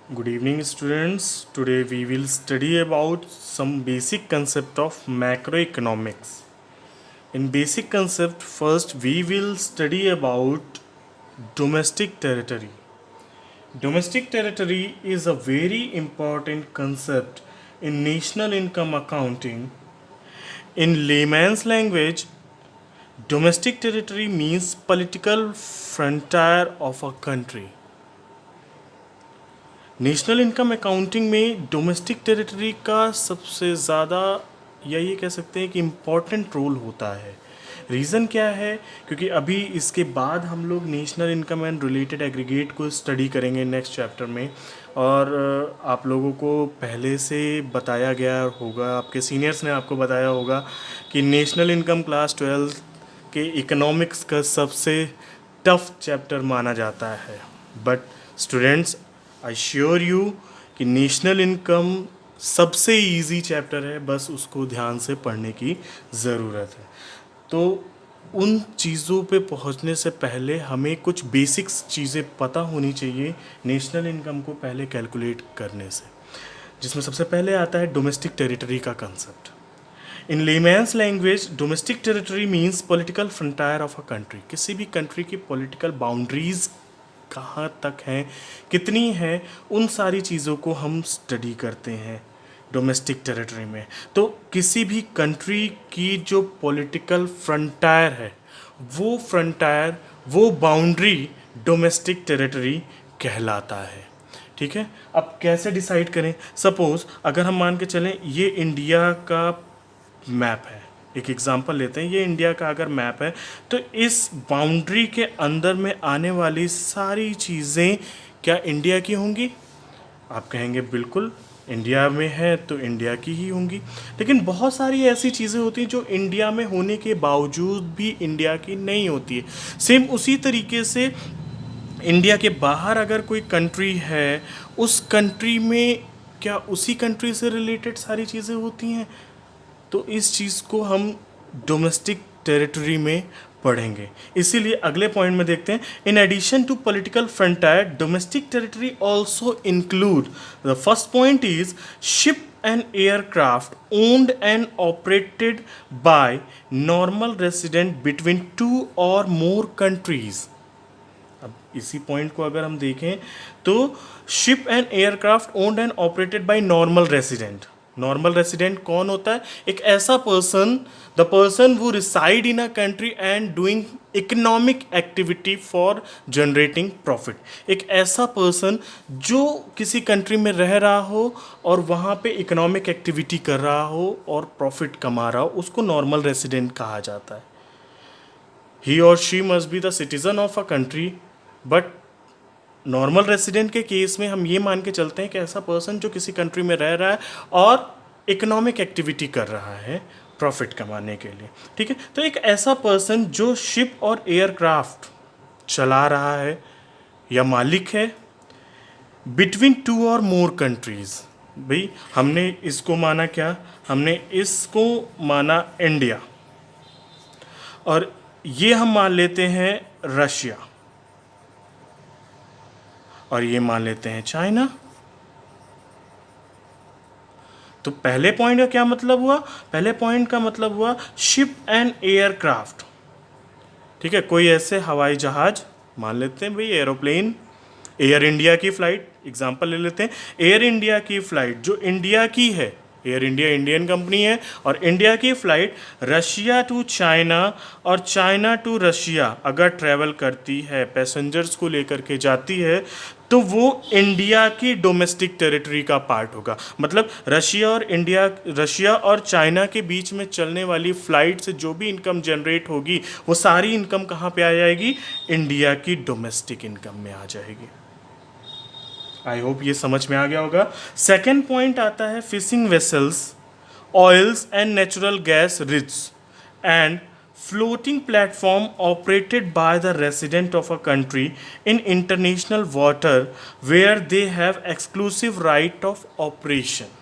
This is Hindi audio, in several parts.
Good evening, students. Today we will study about some basic concept of macroeconomics. In basic concept, first we will study about domestic territory. Domestic territory is a very important concept in national income accounting. In layman's language, domestic territory means political frontier of a country. National income accounting में डोमेस्टिक टेरिटरी का सबसे ज़्यादा या ये कह सकते हैं कि इम्पॉर्टेंट रोल होता है। रीज़न क्या है? क्योंकि अभी इसके बाद हम लोग national income and related aggregate को स्टडी करेंगे नेक्स्ट चैप्टर में। और आप लोगों को पहले से बताया गया होगा, आपके सीनियर्स ने आपको बताया होगा कि नेशनल इनकम क्लास 12 के इकोनॉमिक्स का सबसे टफ चैप्टर माना जाता है। But students, I sure you कि नेशनल इनकम सबसे इजी चैप्टर है, बस उसको ध्यान से पढ़ने की ज़रूरत है। तो उन चीज़ों पे पहुंचने से पहले हमें कुछ बेसिक्स चीज़ें पता होनी चाहिए नेशनल इनकम को पहले कैलकुलेट करने से, जिसमें सबसे पहले आता है डोमेस्टिक टेरिटरी का concept. In layman's language domestic territory means political frontier of a country. किसी भी कंट्री की पॉलिटिकल बाउंड्रीज कहाँ तक हैं, कितनी हैं, उन सारी चीज़ों को हम स्टडी करते हैं डोमेस्टिक टेरिटरी में। तो किसी भी कंट्री की जो पॉलिटिकल फ्रंटायर है, वो फ्रंटायर, वो बाउंड्री डोमेस्टिक टेरिटरी कहलाता है। ठीक है, अब कैसे डिसाइड करें? सपोज़ अगर हम मान के चलें ये इंडिया का मैप है, एक एग्जांपल लेते हैं, ये इंडिया का अगर मैप है, तो इस बाउंड्री के अंदर में आने वाली सारी चीज़ें क्या इंडिया की होंगी? आप कहेंगे बिल्कुल, इंडिया में है तो इंडिया की ही होंगी। लेकिन बहुत सारी ऐसी चीज़ें होती हैं जो इंडिया में होने के बावजूद भी इंडिया की नहीं होती है। सेम उसी तरीके से इंडिया के बाहर अगर कोई कंट्री है, उस कंट्री में क्या उसी कंट्री से रिलेटेड सारी चीज़ें होती हैं? तो इस चीज़ को हम डोमेस्टिक टेरिटरी में पढ़ेंगे। इसीलिए अगले पॉइंट में देखते हैं, in addition to political frontier domestic territory also include, the first point is ship and aircraft owned and operated by normal resident between 2 और मोर कंट्रीज। अब इसी पॉइंट को अगर हम देखें तो ship and aircraft owned and operated by normal resident. Normal resident कौन होता है? एक ऐसा person, the person who reside in a country and doing economic activity for generating profit. एक ऐसा पर्सन जो किसी कंट्री में रह रहा हो और वहाँ पे इकोनॉमिक एक्टिविटी कर रहा हो और प्रॉफिट कमा रहा हो, उसको नॉर्मल रेसिडेंट कहा जाता है। ही और she must be the citizen of a country, but normal resident के केस में हम ये मान के चलते हैं कि ऐसा पर्सन जो किसी कंट्री में रह रहा है और इकोनॉमिक एक्टिविटी कर रहा है प्रॉफिट कमाने के लिए। ठीक है, तो एक ऐसा पर्सन जो शिप और एयरक्राफ्ट चला रहा है या मालिक है बिटवीन 2 और मोर कंट्रीज। भाई हमने इसको माना क्या? हमने इसको माना इंडिया, और ये हम मान लेते हैं रशिया, और ये मान लेते हैं चाइना। तो पहले पॉइंट का क्या मतलब हुआ? पहले पॉइंट का मतलब हुआ शिप एंड एयरक्राफ्ट। ठीक है, कोई ऐसे हवाई जहाज मान लेते हैं, भाई एरोप्लेन, एयर इंडिया की फ़्लाइट एग्जांपल ले लेते हैं। एयर इंडिया की फ़्लाइट जो इंडिया की है, एयर इंडिया इंडियन कंपनी है, और इंडिया की फ़्लाइट रशिया टू चाइना और चाइना टू रशिया अगर ट्रैवल करती है, पैसेंजर्स को लेकर के जाती है, तो वो इंडिया की डोमेस्टिक टेरिटरी का पार्ट होगा। मतलब रशिया और चाइना के बीच में चलने वाली फ़्लाइट से जो भी इनकम जनरेट होगी, वो सारी इनकम कहाँ पे आ जाएगी? इंडिया की डोमेस्टिक इनकम में आ जाएगी। आई होप ये समझ में आ गया होगा। सेकेंड पॉइंट आता है fishing vessels, oils and natural gas rich and floating platform operated by the resident of a country in international water where they have exclusive right of operation।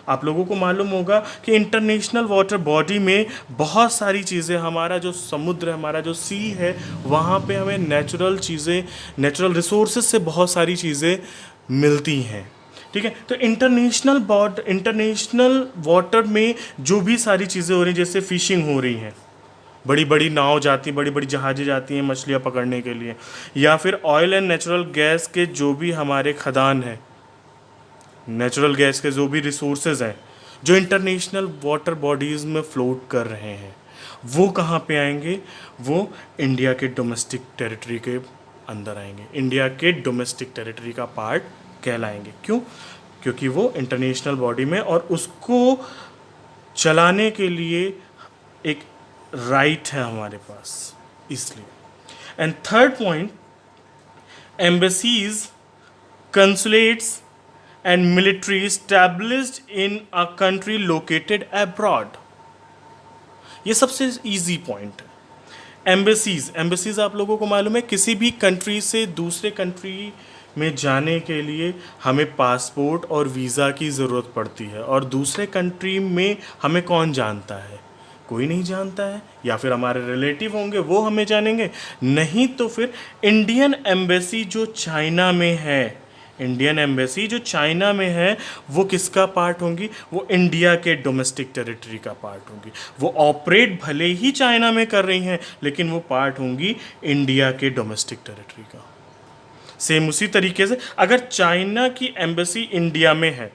आप लोगों को मालूम होगा कि इंटरनेशनल वाटर बॉडी में बहुत सारी चीज़ें, हमारा जो समुद्र, हमारा जो सी है, वहाँ पे हमें नेचुरल चीज़ें, नेचुरल रिसोर्सेज से बहुत सारी चीज़ें मिलती हैं। ठीक है, तो इंटरनेशनल वाटर में जो भी सारी चीज़ें हो रही हैं, जैसे फिशिंग हो रही हैं, बड़ी बड़ी नाव जाती, बड़ी बड़ी जहाज़ें जाती हैं मछलियाँ पकड़ने के लिए, या फिर ऑयल एंड नेचुरल गैस के जो भी हमारे खदान हैं, नेचुरल गैस के जो भी रिसोर्सेज हैं जो इंटरनेशनल वाटर बॉडीज़ में फ्लोट कर रहे हैं, वो कहाँ पे आएंगे? वो इंडिया के डोमेस्टिक टेरिटरी के अंदर आएंगे, इंडिया के डोमेस्टिक टेरिटरी का पार्ट कहलाएंगे। क्यों? क्योंकि वो इंटरनेशनल बॉडी में, और उसको चलाने के लिए एक राइट है हमारे पास, इसलिए। And third point, embassies, consulates and military established in a country located abroad। ये सबसे इजी पॉइंट है। एम्बेसीज आप लोगों को मालूम है, किसी भी कंट्री से दूसरे कंट्री में जाने के लिए हमें पासपोर्ट और वीज़ा की ज़रूरत पड़ती है, और दूसरे कंट्री में हमें कौन जानता है? कोई नहीं जानता है, या फिर हमारे रिलेटिव होंगे वो हमें जानेंगे, नहीं तो फिर इंडियन एम्बेसी जो चाइना में है, इंडियन एम्बेसी जो चाइना में है, वो किसका पार्ट होंगी? वो इंडिया के डोमेस्टिक टेरिटरी का पार्ट होंगी। वो ऑपरेट भले ही चाइना में कर रही हैं, लेकिन वो पार्ट होंगी इंडिया के डोमेस्टिक टेरिटरी का। सेम उसी तरीके से अगर चाइना की एम्बेसी इंडिया में है,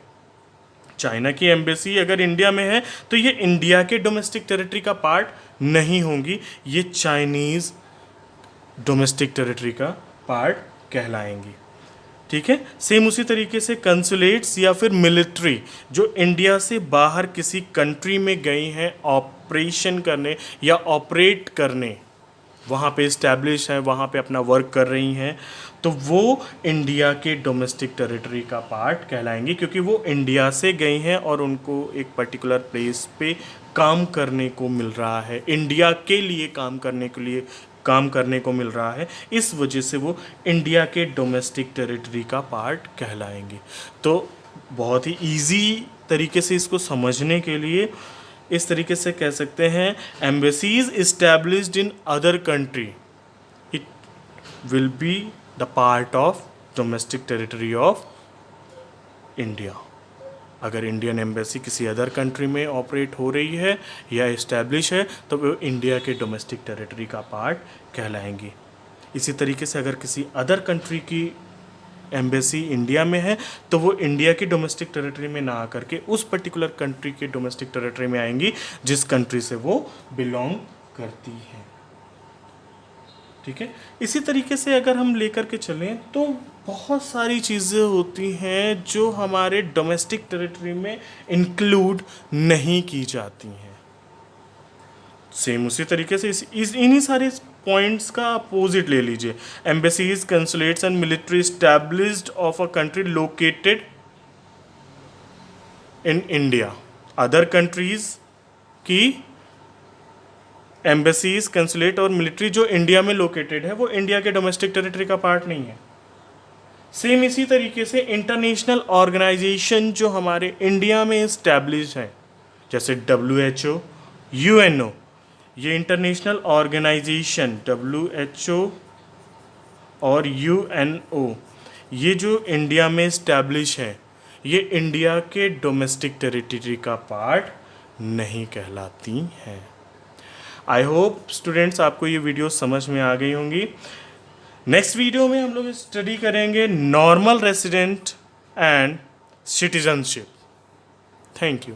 चाइना की एम्बेसी अगर इंडिया में है, तो ये इंडिया के डोमेस्टिक टेरिटरी का पार्ट नहीं होंगी, ये चाइनीज़ डोमेस्टिक टेरिटरी का पार्ट कहलाएंगी। ठीक है, सेम उसी तरीके से कंसुलेट्स या फिर मिलिट्री जो इंडिया से बाहर किसी कंट्री में गई हैं ऑपरेशन करने या ऑपरेट करने, वहाँ पे इस्टेब्लिश हैं, वहाँ पे अपना वर्क कर रही हैं, तो वो इंडिया के डोमेस्टिक टेरिटरी का पार्ट कहलाएंगी, क्योंकि वो इंडिया से गई हैं और उनको एक पर्टिकुलर प्लेस पे काम करने को मिल रहा है, इंडिया के लिए काम करने को मिल रहा है, इस वजह से वो इंडिया के डोमेस्टिक टेरिटरी का पार्ट कहलाएंगे। तो बहुत ही इजी तरीके से इसको समझने के लिए इस तरीके से कह सकते हैं, embassies established in other country, it will be the part of domestic territory of India. अगर इंडियन एम्बेसी किसी अदर कंट्री में ऑपरेट हो रही है या इस्टेब्लिश है, तो वो इंडिया के डोमेस्टिक टेरिटरी का पार्ट कहलाएंगी। इसी तरीके से अगर किसी अदर कंट्री की एम्बेसी इंडिया में है, तो वो इंडिया की डोमेस्टिक टेरिटरी में ना आकर के उस पर्टिकुलर कंट्री के डोमेस्टिक टेरिटरी में आएंगी जिस कंट्री से वो बिलोंग करती है। ठीक है, इसी तरीके से अगर हम लेकर के चलें तो बहुत सारी चीज़ें होती हैं जो हमारे डोमेस्टिक टेरिटरी में इंक्लूड नहीं की जाती हैं। सेम उसी तरीके से इन्हीं सारे पॉइंट्स का अपोजिट ले लीजिए, embassies, consulates and military established of a country located in India. Other countries की एम्बेसीज, कंसुलेट और मिलिट्री जो इंडिया में लोकेटेड है, वो इंडिया के डोमेस्टिक टेरिटरी का पार्ट नहीं है। सेम इसी तरीके से इंटरनेशनल ऑर्गेनाइजेशन जो हमारे इंडिया में इस्टेब्लिश हैं, जैसे WHO, UNO, ये इंटरनेशनल ऑर्गेनाइजेशन WHO और UNO, ये जो इंडिया में इस्टेब्लिश है, ये इंडिया के डोमेस्टिक टेरिटरी का पार्ट नहीं कहलाती हैं। आई होप स्टूडेंट्स आपको ये वीडियो समझ में आ गई होंगी। नेक्स्ट वीडियो में हम लोग स्टडी करेंगे normal resident and citizenship. Thank you.